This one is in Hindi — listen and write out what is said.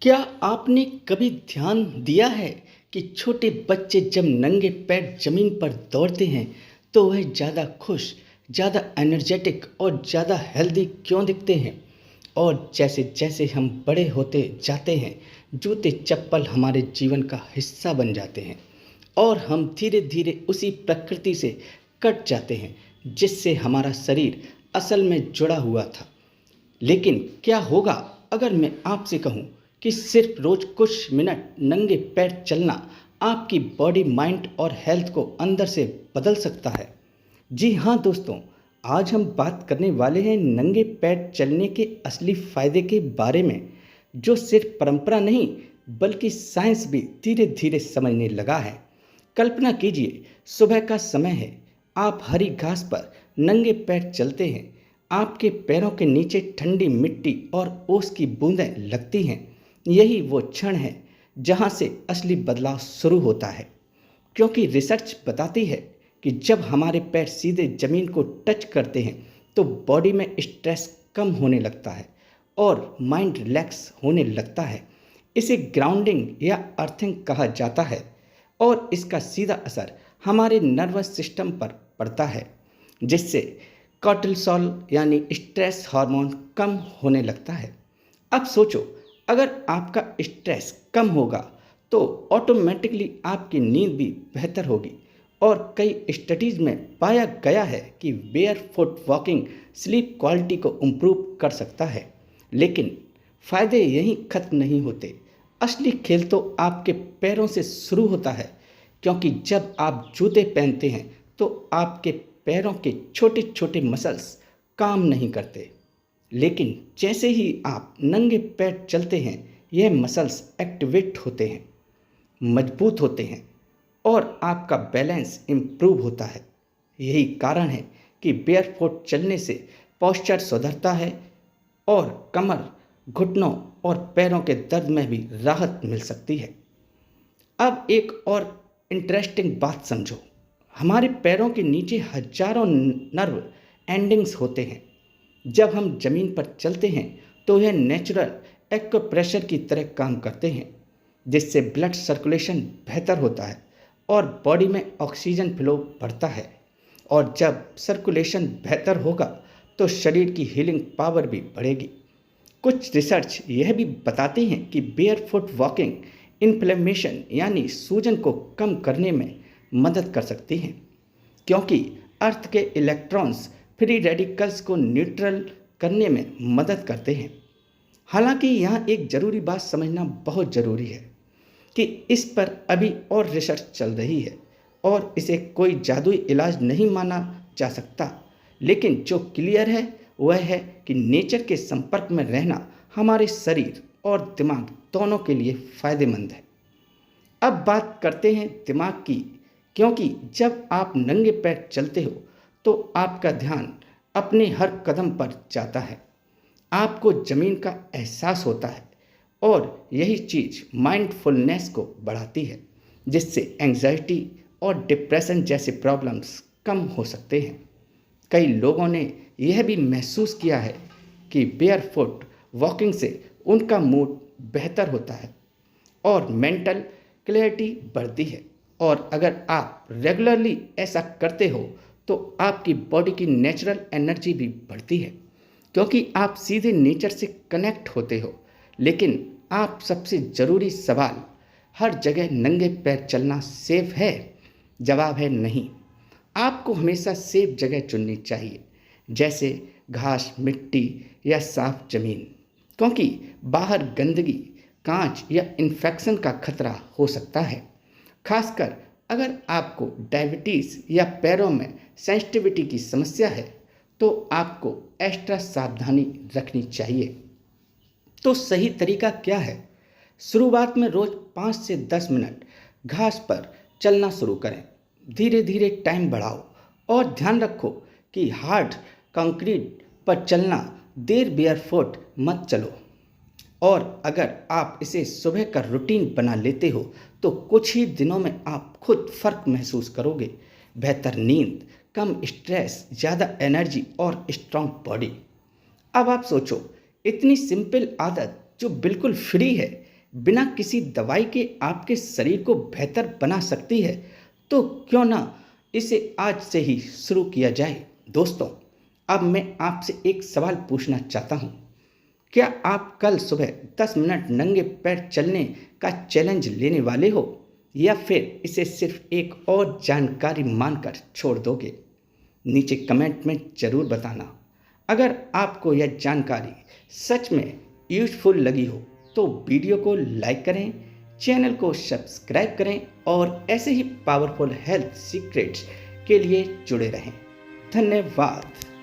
क्या आपने कभी ध्यान दिया है कि छोटे बच्चे जब नंगे पैर जमीन पर दौड़ते हैं तो वह ज़्यादा खुश, ज़्यादा एनर्जेटिक और ज़्यादा हेल्दी क्यों दिखते हैं? और जैसे जैसे हम बड़े होते जाते हैं, जूते चप्पल हमारे जीवन का हिस्सा बन जाते हैं और हम धीरे धीरे उसी प्रकृति से कट जाते हैं जिससे हमारा शरीर असल में जुड़ा हुआ था। लेकिन क्या होगा अगर मैं आपसे कहूँ कि सिर्फ रोज कुछ मिनट नंगे पैर चलना आपकी बॉडी, माइंड और हेल्थ को अंदर से बदल सकता है? जी हाँ दोस्तों, आज हम बात करने वाले हैं नंगे पैर चलने के असली फायदे के बारे में, जो सिर्फ परंपरा नहीं बल्कि साइंस भी धीरे धीरे समझने लगा है। कल्पना कीजिए, सुबह का समय है, आप हरी घास पर नंगे पैर चलते हैं। आपके पैरों के नीचे ठंडी मिट्टी और ओस की बूंदें लगती हैं। यही वो क्षण है जहां से असली बदलाव शुरू होता है, क्योंकि रिसर्च बताती है कि जब हमारे पैर सीधे ज़मीन को टच करते हैं तो बॉडी में स्ट्रेस कम होने लगता है और माइंड रिलैक्स होने लगता है। इसे ग्राउंडिंग या अर्थिंग कहा जाता है और इसका सीधा असर हमारे नर्वस सिस्टम पर पड़ता है, जिससे कॉर्टिसोल यानी स्ट्रेस हार्मोन कम होने लगता है। अब सोचो, अगर आपका स्ट्रेस कम होगा तो ऑटोमेटिकली आपकी नींद भी बेहतर होगी और कई स्टडीज़ में पाया गया है कि bear foot walking sleep quality को इम्प्रूव कर सकता है। लेकिन फ़ायदे यहीं खत्म नहीं होते। असली खेल तो आपके पैरों से शुरू होता है, क्योंकि जब आप जूते पहनते हैं तो आपके पैरों के छोटे छोटे मसल्स काम नहीं करते। लेकिन जैसे ही आप नंगे पैर चलते हैं, यह मसल्स एक्टिवेट होते हैं, मजबूत होते हैं और आपका बैलेंस इम्प्रूव होता है। यही कारण है कि बेयरफुट चलने से पोस्चर सुधरता है और कमर, घुटनों और पैरों के दर्द में भी राहत मिल सकती है। अब एक और इंटरेस्टिंग बात समझो, हमारे पैरों के नीचे हजारों नर्व एंडिंग्स होते हैं। जब हम जमीन पर चलते हैं तो यह नेचुरल एक्यूप्रेशर की तरह काम करते हैं, जिससे ब्लड सर्कुलेशन बेहतर होता है और बॉडी में ऑक्सीजन फ्लो बढ़ता है। और जब सर्कुलेशन बेहतर होगा तो शरीर की हीलिंग पावर भी बढ़ेगी। कुछ रिसर्च यह भी बताती हैं कि बेयरफुट वॉकिंग इन्फ्लेमेशन यानी सूजन को कम करने में मदद कर सकती हैं, क्योंकि अर्थ के इलेक्ट्रॉन्स फ्री रेडिकल्स को न्यूट्रल करने में मदद करते हैं। हालांकि यहाँ एक ज़रूरी बात समझना बहुत ज़रूरी है कि इस पर अभी और रिसर्च चल रही है और इसे कोई जादुई इलाज नहीं माना जा सकता। लेकिन जो क्लियर है वह है कि नेचर के संपर्क में रहना हमारे शरीर और दिमाग दोनों के लिए फ़ायदेमंद है। अब बात करते हैं दिमाग की, क्योंकि जब आप नंगे पैर चलते हो तो आपका ध्यान अपने हर कदम पर जाता है। आपको ज़मीन का एहसास होता है और यही चीज़ माइंडफुलनेस को बढ़ाती है, जिससे एंजाइटी और डिप्रेशन जैसे प्रॉब्लम्स कम हो सकते हैं। कई लोगों ने यह भी महसूस किया है कि बेयरफुट वॉकिंग से उनका मूड बेहतर होता है और मेंटल क्लैरिटी बढ़ती है। और अगर आप रेगुलरली ऐसा करते हो तो आपकी बॉडी की नेचुरल एनर्जी भी बढ़ती है, क्योंकि आप सीधे नेचर से कनेक्ट होते हो। लेकिन आप सबसे ज़रूरी सवाल, हर जगह नंगे पैर चलना सेफ है? जवाब है नहीं। आपको हमेशा सेफ जगह चुननी चाहिए, जैसे घास, मिट्टी या साफ ज़मीन, क्योंकि बाहर गंदगी, कांच या इन्फेक्शन का खतरा हो सकता है। खासकर अगर आपको डायबिटीज़ या पैरों में सेंसिटिविटी की समस्या है तो आपको एक्स्ट्रा सावधानी रखनी चाहिए। तो सही तरीका क्या है? शुरुआत में रोज़ 5 से 10 मिनट घास पर चलना शुरू करें। धीरे धीरे टाइम बढ़ाओ और ध्यान रखो कि हार्ड कंक्रीट पर चलना देर बेयरफुट मत चलो। और अगर आप इसे सुबह का रूटीन बना लेते हो तो कुछ ही दिनों में आप खुद फर्क महसूस करोगे। बेहतर नींद, कम स्ट्रेस, ज़्यादा एनर्जी और स्ट्रांग बॉडी। अब आप सोचो, इतनी सिंपल आदत जो बिल्कुल फ्री है, बिना किसी दवाई के आपके शरीर को बेहतर बना सकती है, तो क्यों ना इसे आज से ही शुरू किया जाए। दोस्तों, अब मैं आपसे एक सवाल पूछना चाहता हूँ। क्या आप कल सुबह 10 मिनट नंगे पैर चलने का चैलेंज लेने वाले हो, या फिर इसे सिर्फ एक और जानकारी मानकर छोड़ दोगे? नीचे कमेंट में ज़रूर बताना। अगर आपको यह जानकारी सच में यूज़फुल लगी हो तो वीडियो को लाइक करें, चैनल को सब्सक्राइब करें और ऐसे ही पावरफुल हेल्थ सीक्रेट्स के लिए जुड़े रहें। धन्यवाद।